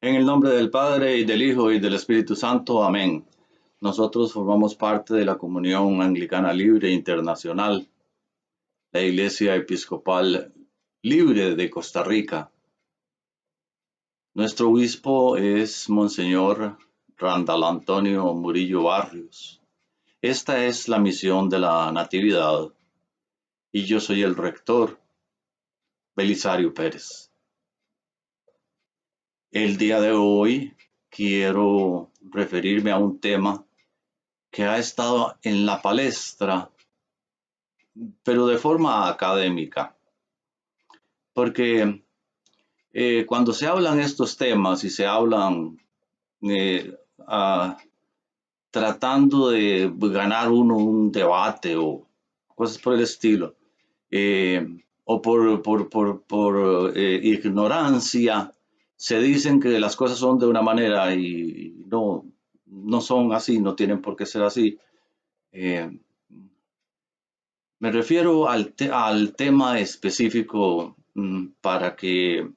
En el nombre del Padre, y del Hijo, y del Espíritu Santo. Amén. Nosotros formamos parte de la Comunión Anglicana Libre Internacional, la Iglesia Episcopal Libre de Costa Rica. Nuestro obispo es Monseñor Randall Antonio Murillo Barrios. Esta es la misión de la Natividad y yo soy el rector, Belisario Pérez. El día de hoy quiero referirme a un tema que ha estado en la palestra, pero de forma académica, porque cuando se hablan estos temas y se hablan eh, ah, tratando de ganar uno un debate o cosas por el estilo, o por ignorancia, se dicen que las cosas son de una manera y no son así, no tienen por qué ser así. Eh, Me refiero al tema específico para que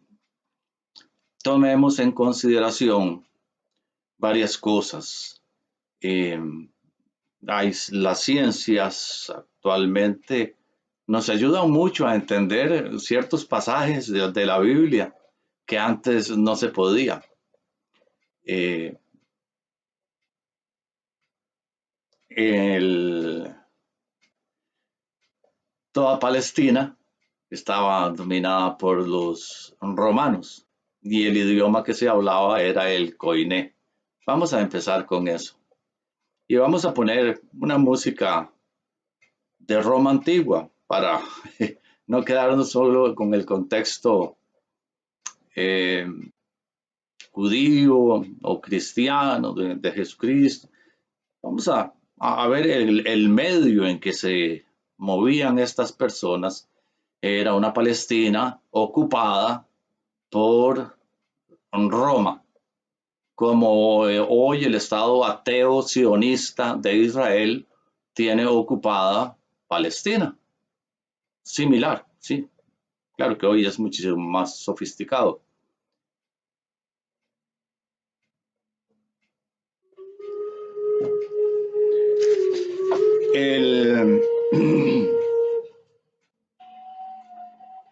tomemos en consideración varias cosas. Eh, las ciencias actualmente nos ayudan mucho a entender ciertos pasajes de la Biblia que antes no se podía. Eh, el- Toda Palestina estaba dominada por los romanos y el idioma que se hablaba era el koiné. Vamos a empezar con eso. Y vamos a poner una música de Roma antigua para no quedarnos solo con el contexto eh, judío o cristiano de Jesucristo. Vamos a ver el medio en que se movían estas personas. Era una Palestina ocupada por Roma, como hoy el Estado ateo sionista de Israel tiene ocupada Palestina. Similar, sí. Claro que hoy es muchísimo más sofisticado. El,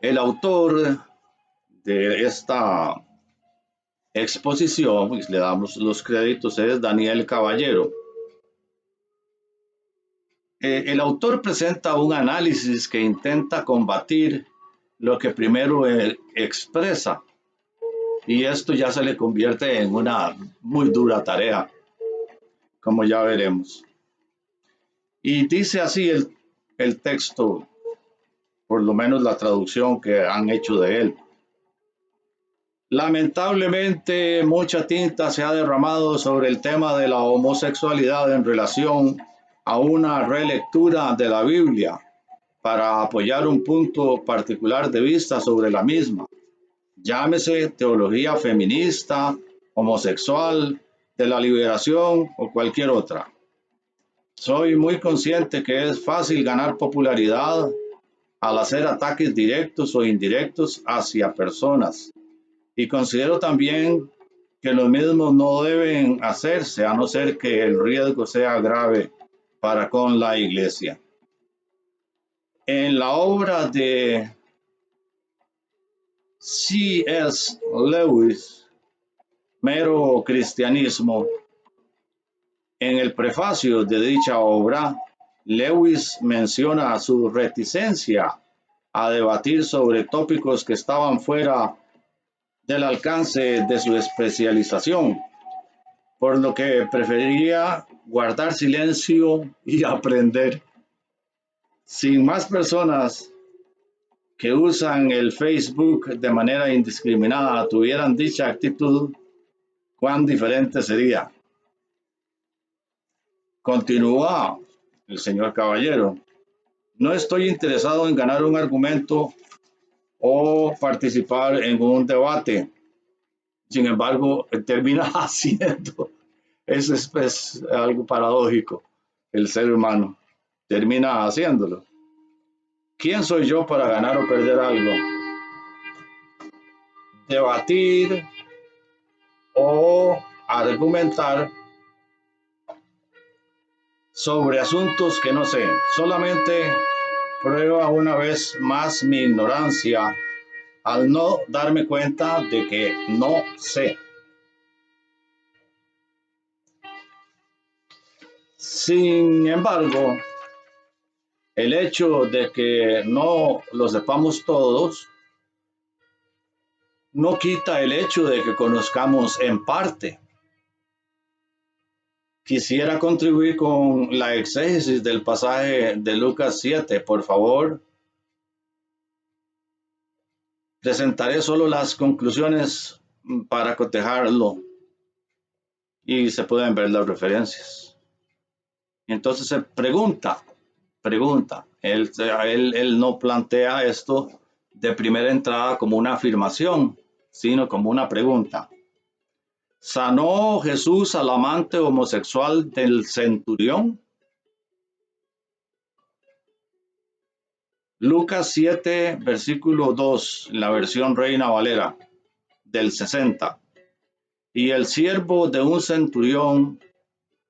el autor de esta exposición, y le damos los créditos, es Daniel Caballero. El autor presenta un análisis que intenta combatir lo que primero expresa, y esto ya se le convierte en una muy dura tarea, como ya veremos. Y dice así el texto, por lo menos la traducción que han hecho de él. Lamentablemente, mucha tinta se ha derramado sobre el tema de la homosexualidad en relación a una relectura de la Biblia para apoyar un punto particular de vista sobre la misma. Llámese teología feminista, homosexual, de la liberación o cualquier otra. Soy muy consciente que es fácil ganar popularidad al hacer ataques directos o indirectos hacia personas. Y considero también que los mismos no deben hacerse a no ser que el riesgo sea grave para con la iglesia. En la obra de C.S. Lewis, Mero Cristianismo, en el prefacio de dicha obra, Lewis menciona su reticencia a debatir sobre tópicos que estaban fuera del alcance de su especialización, por lo que preferiría guardar silencio y aprender. Sin más personas que usan el Facebook de manera indiscriminada tuvieran dicha actitud, cuán diferente sería. Continúa el señor Caballero. No estoy interesado en ganar un argumento o participar en un debate. Sin embargo, termina haciendo. Eso es algo paradójico. El ser humano termina haciéndolo. ¿Quién soy yo para ganar o perder algo? Debatir o argumentar sobre asuntos que no sé. Solamente prueba una vez más mi ignorancia al no darme cuenta de que no sé. Sin embargo, el hecho de que no lo sepamos todos no quita el hecho de que conozcamos en parte. Quisiera contribuir con la exégesis del pasaje de Lucas 7, por favor. Presentaré solo las conclusiones para cotejarlo y se pueden ver las referencias. Entonces se pregunta, él no plantea esto de primera entrada como una afirmación, sino como una pregunta. ¿Sanó Jesús al amante homosexual del centurión? Lucas 7, versículo 2, la versión Reina Valera del 60. Y el siervo de un centurión,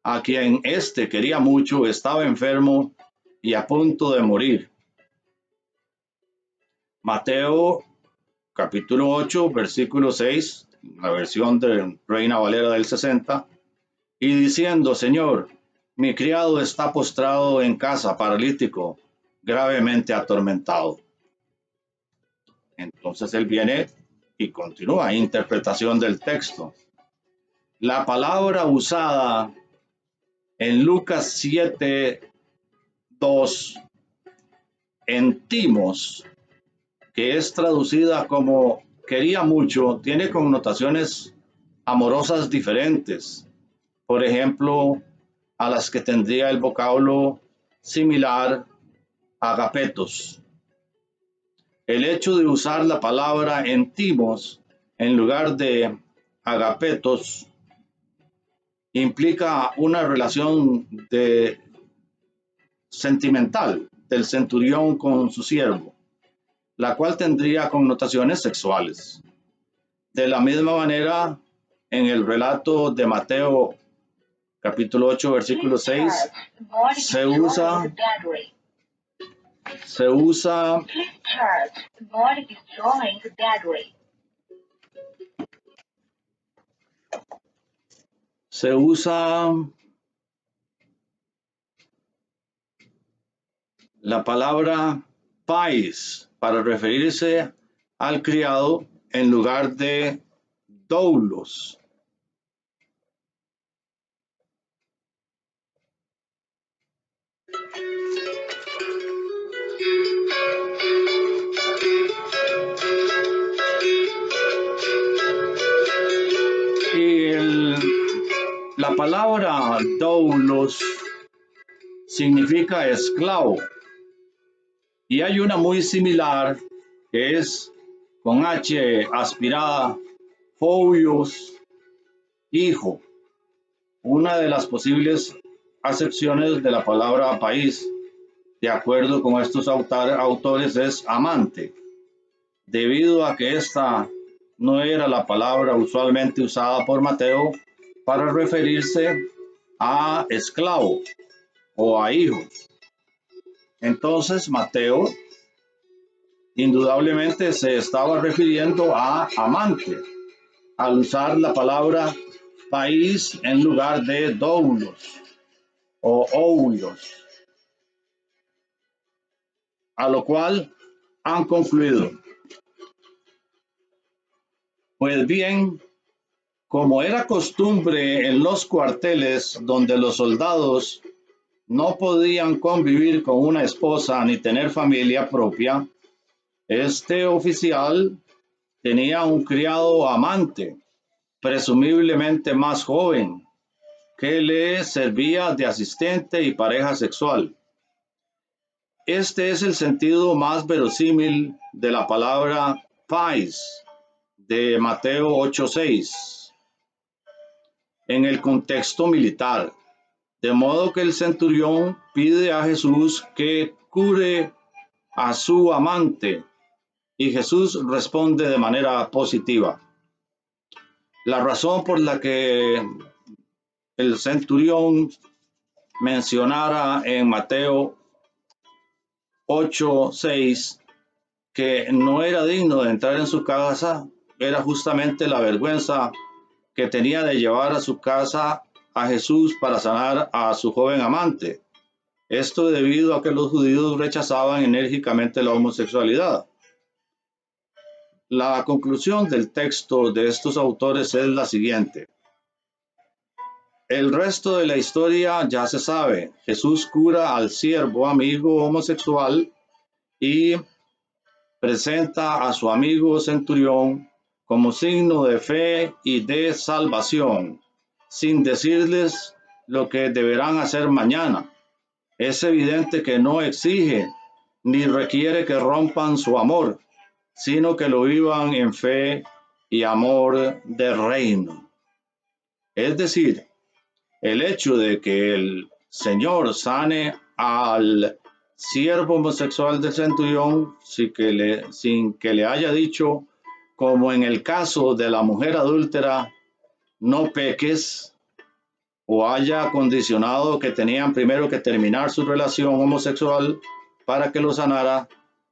a quien éste quería mucho, estaba enfermo y a punto de morir. Mateo capítulo 8, versículo 6, la versión de Reina Valera del 60, y diciendo: Señor, mi criado está postrado en casa, paralítico, gravemente atormentado. Entonces él viene y continúa, interpretación del texto. La palabra usada en Lucas 7, 2, en timos, que es traducida como quería mucho, tiene connotaciones amorosas diferentes. Por ejemplo, a las que tendría el vocablo similar agapetos. El hecho de usar la palabra entimos en lugar de agapetos implica una relación sentimental del centurión con su siervo, la cual tendría connotaciones sexuales. De la misma manera, en el relato de Mateo capítulo 8, versículo 6, se usa la palabra pais para referirse al criado en lugar de doulos. La palabra doulos significa esclavo, y hay una muy similar que es con H aspirada, fobios, hijo, una de las posibles acepciones de la palabra país, de acuerdo con estos autores, es amante, debido a que esta no era la palabra usualmente usada por Mateo para referirse a esclavo o a hijo. Entonces Mateo indudablemente se estaba refiriendo a amante al usar la palabra país en lugar de doulos o oulos, a lo cual han concluido. Pues bien, como era costumbre en los cuarteles donde los soldados no podían convivir con una esposa ni tener familia propia, este oficial tenía un criado amante, presumiblemente más joven, que le servía de asistente y pareja sexual. Este es el sentido más verosímil de la palabra pais de Mateo 8:6 en el contexto militar, de modo que el centurión pide a Jesús que cure a su amante y Jesús responde de manera positiva. La razón por la que el centurión mencionara en Mateo 8:6 que no era digno de entrar en su casa era justamente la vergüenza que tenía de llevar a su casa a Jesús para sanar a su joven amante. Esto debido a que los judíos rechazaban enérgicamente la homosexualidad. La conclusión del texto de estos autores es la siguiente. El resto de la historia ya se sabe. Jesús cura al siervo amigo homosexual y presenta a su amigo centurión como signo de fe y de salvación, sin decirles lo que deberán hacer mañana. Es evidente que no exige ni requiere que rompan su amor, sino que lo vivan en fe y amor de reino. Es decir, el hecho de que el Señor sane al siervo homosexual del centurión sin que le haya dicho, como en el caso de la mujer adúltera, no peques, o haya condicionado que tenían primero que terminar su relación homosexual para que lo sanara,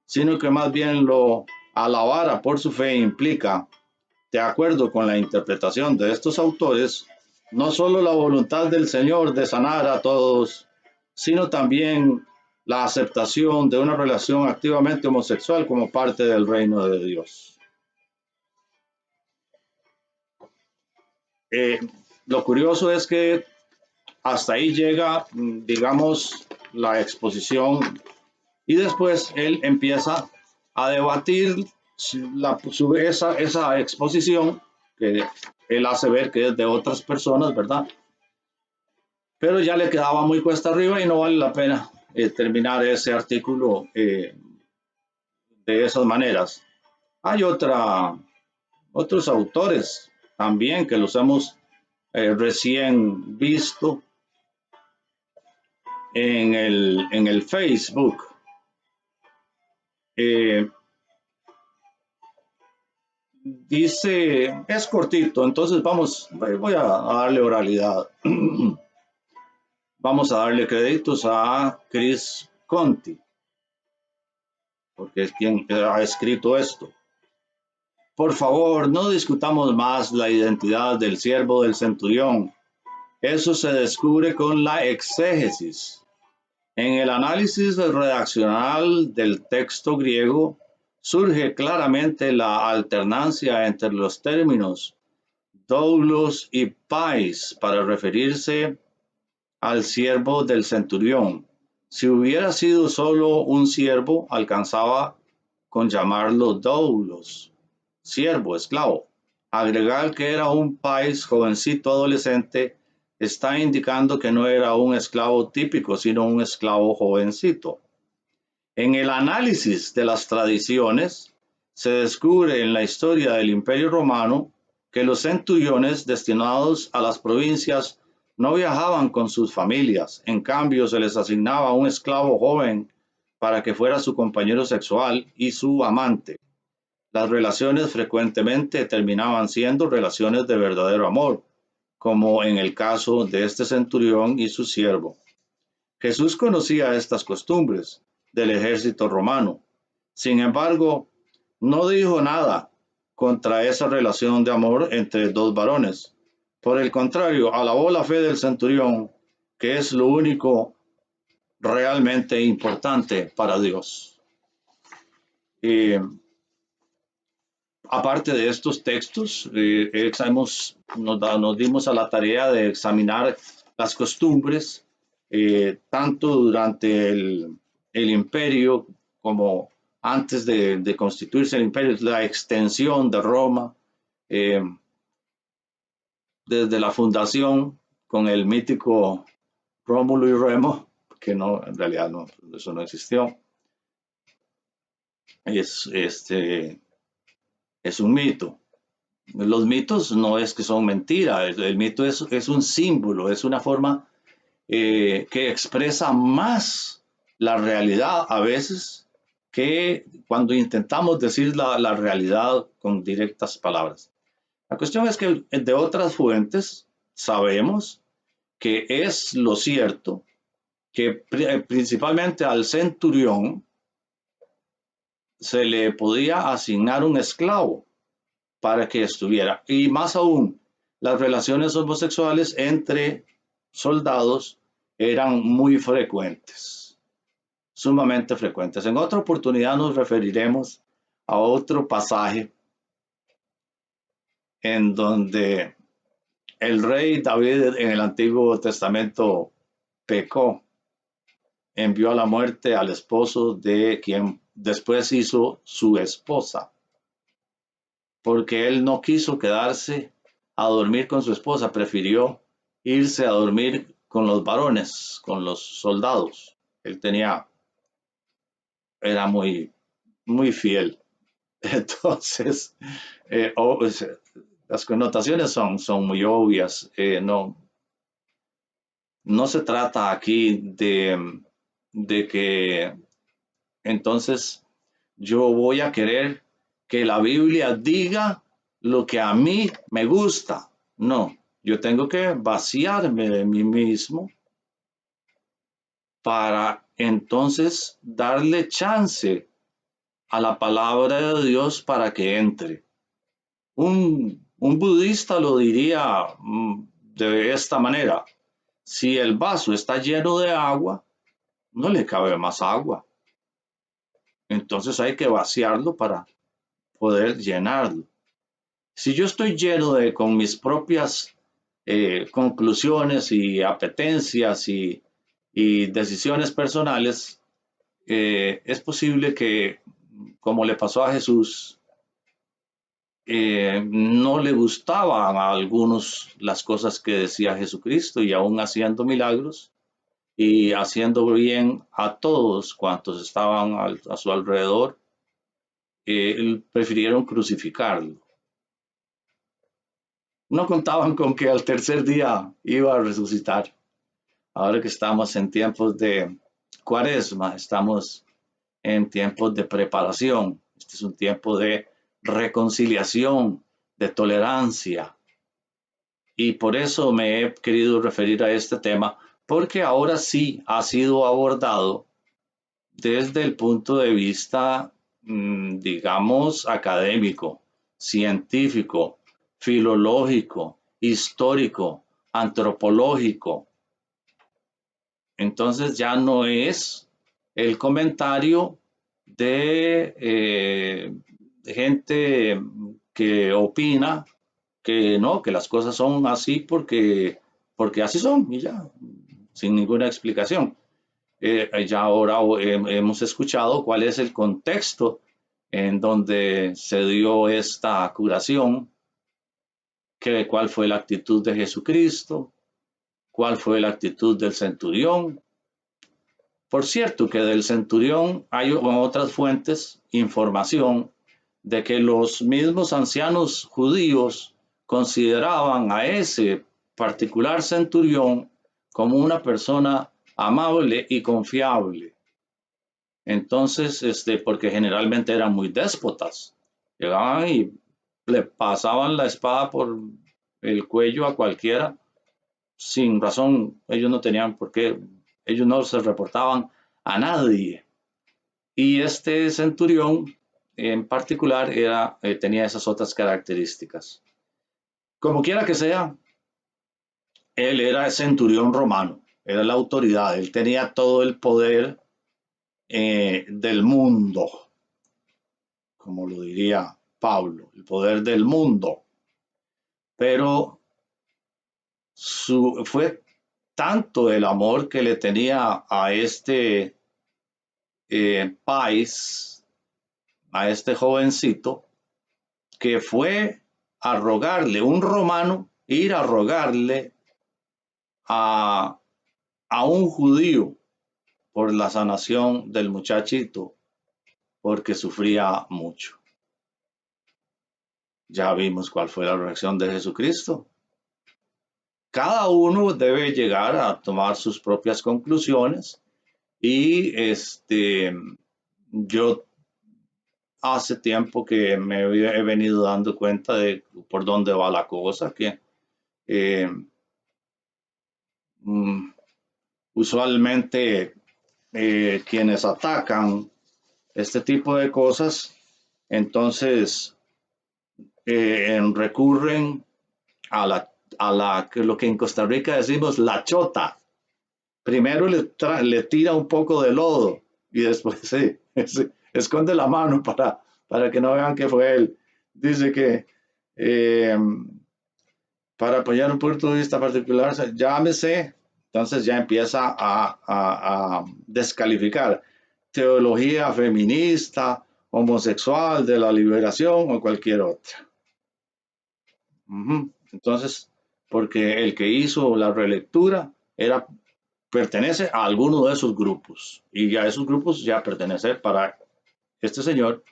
sino que más bien lo alabara por su fe, implica, de acuerdo con la interpretación de estos autores, no solo la voluntad del Señor de sanar a todos, sino también la aceptación de una relación activamente homosexual como parte del reino de Dios. Lo curioso es que hasta ahí llega, digamos, la exposición y después él empieza a debatir esa exposición que él hace ver que es de otras personas, ¿verdad? Pero ya le quedaba muy cuesta arriba y no vale la pena terminar ese artículo de esas maneras. Hay otros autores también que los hemos recién visto en el Facebook. Dice, es cortito, entonces voy a darle oralidad. Vamos a darle créditos a Chris Conti, porque es quien ha escrito esto. Por favor, no discutamos más la identidad del siervo del centurión. Eso se descubre con la exégesis. En el análisis redaccional del texto griego surge claramente la alternancia entre los términos doulos y pais para referirse al siervo del centurión. Si hubiera sido solo un siervo, alcanzaba con llamarlo doulos, siervo, esclavo. Agregar que era un pais, jovencito adolescente, está indicando que no era un esclavo típico, sino un esclavo jovencito. En el análisis de las tradiciones, se descubre en la historia del Imperio Romano que los centuriones destinados a las provincias no viajaban con sus familias, en cambio se les asignaba un esclavo joven para que fuera su compañero sexual y su amante. Las relaciones frecuentemente terminaban siendo relaciones de verdadero amor, como en el caso de este centurión y su siervo. Jesús conocía estas costumbres del ejército romano. Sin embargo, no dijo nada contra esa relación de amor entre dos varones. Por el contrario, alabó la fe del centurión, que es lo único realmente importante para Dios. Aparte de estos textos, nos dimos a la tarea de examinar las costumbres, tanto durante el imperio como antes de constituirse el imperio, la extensión de Roma, desde la fundación con el mítico Rómulo y Remo, que no, en realidad no, eso no existió. Es un mito. Los mitos no es que son mentiras, el mito es un símbolo, es una forma que expresa más la realidad a veces que cuando intentamos decir la realidad con directas palabras. La cuestión es que de otras fuentes sabemos que es lo cierto que principalmente al centurión se le podía asignar un esclavo para que estuviera. Y más aún, las relaciones homosexuales entre soldados eran muy frecuentes, sumamente frecuentes. En otra oportunidad nos referiremos a otro pasaje en donde el rey David en el Antiguo Testamento pecó, envió a la muerte al esposo de quien después hizo su esposa, porque él no quiso quedarse a dormir con su esposa, prefirió irse a dormir con los varones, con los soldados. Él era muy fiel. Entonces, las connotaciones son muy obvias. No se trata aquí de que entonces yo voy a querer que la Biblia diga lo que a mí me gusta. No, yo tengo que vaciarme de mí mismo para entonces darle chance a la palabra de Dios para que entre. Un budista lo diría de esta manera: si el vaso está lleno de agua, no le cabe más agua. Entonces hay que vaciarlo para poder llenarlo. Si yo estoy lleno con mis propias conclusiones y apetencias y decisiones personales, es posible que, como le pasó a Jesús, no le gustaban a algunos las cosas que decía Jesucristo, y aún haciendo milagros y haciendo bien a todos cuantos estaban a su alrededor, prefirieron crucificarlo. No contaban con que al tercer día iba a resucitar. Ahora que estamos en tiempos de Cuaresma, estamos en tiempos de preparación. Este es un tiempo de reconciliación, de tolerancia. Y por eso me he querido referir a este tema, porque ahora sí ha sido abordado desde el punto de vista, digamos, académico, científico, filológico, histórico, antropológico. Entonces ya no es el comentario de gente que opina que no, que las cosas son así porque así son y ya, sin ninguna explicación. Ya ahora hemos escuchado cuál es el contexto en donde se dio esta curación, cuál fue la actitud de Jesucristo, cuál fue la actitud del centurión. Por cierto, que del centurión hay en otras fuentes información de que los mismos ancianos judíos consideraban a ese particular centurión como una persona amable y confiable. Entonces, porque generalmente eran muy déspotas, llegaban y le pasaban la espada por el cuello a cualquiera sin razón. Ellos no tenían por qué, ellos no se reportaban a nadie. Y este centurión en particular tenía esas otras características. Como quiera que sea, él era el centurión romano, era la autoridad, él tenía todo el poder del mundo, como lo diría Pablo, el poder del mundo. Pero fue tanto el amor que le tenía a este país, a este jovencito, que fue a rogarle, un romano, ir a rogarle a, a un judío por la sanación del muchachito, porque sufría mucho. Ya vimos cuál fue la reacción de Jesucristo. Cada uno debe llegar a tomar sus propias conclusiones y yo hace tiempo que me he venido dando cuenta de por dónde va la cosa, que eh, mm, usualmente quienes atacan este tipo de cosas, entonces recurren lo que en Costa Rica decimos la chota. Primero le tira un poco de lodo y después esconde la mano para que no vean que fue él. Dice que eh, para apoyar un punto de vista particular, llámese, entonces ya empieza a descalificar teología feminista, homosexual, de la liberación o cualquier otra. Entonces, porque el que hizo la relectura pertenece a alguno de esos grupos y a esos grupos ya pertenecer para este señor,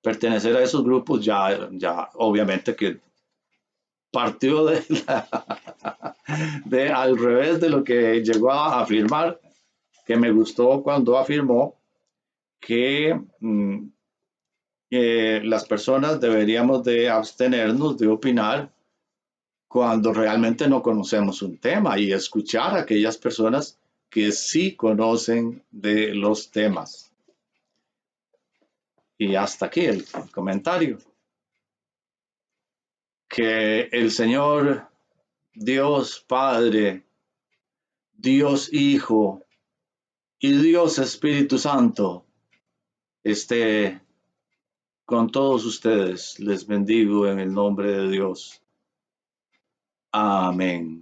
pertenecer a esos grupos ya obviamente que partió de al revés de lo que llegó a afirmar, que me gustó cuando afirmó que las personas deberíamos de abstenernos de opinar cuando realmente no conocemos un tema y escuchar a aquellas personas que sí conocen de los temas. Y hasta aquí el comentario. Que el Señor, Dios Padre, Dios Hijo y Dios Espíritu Santo esté con todos ustedes. Les bendigo en el nombre de Dios. Amén.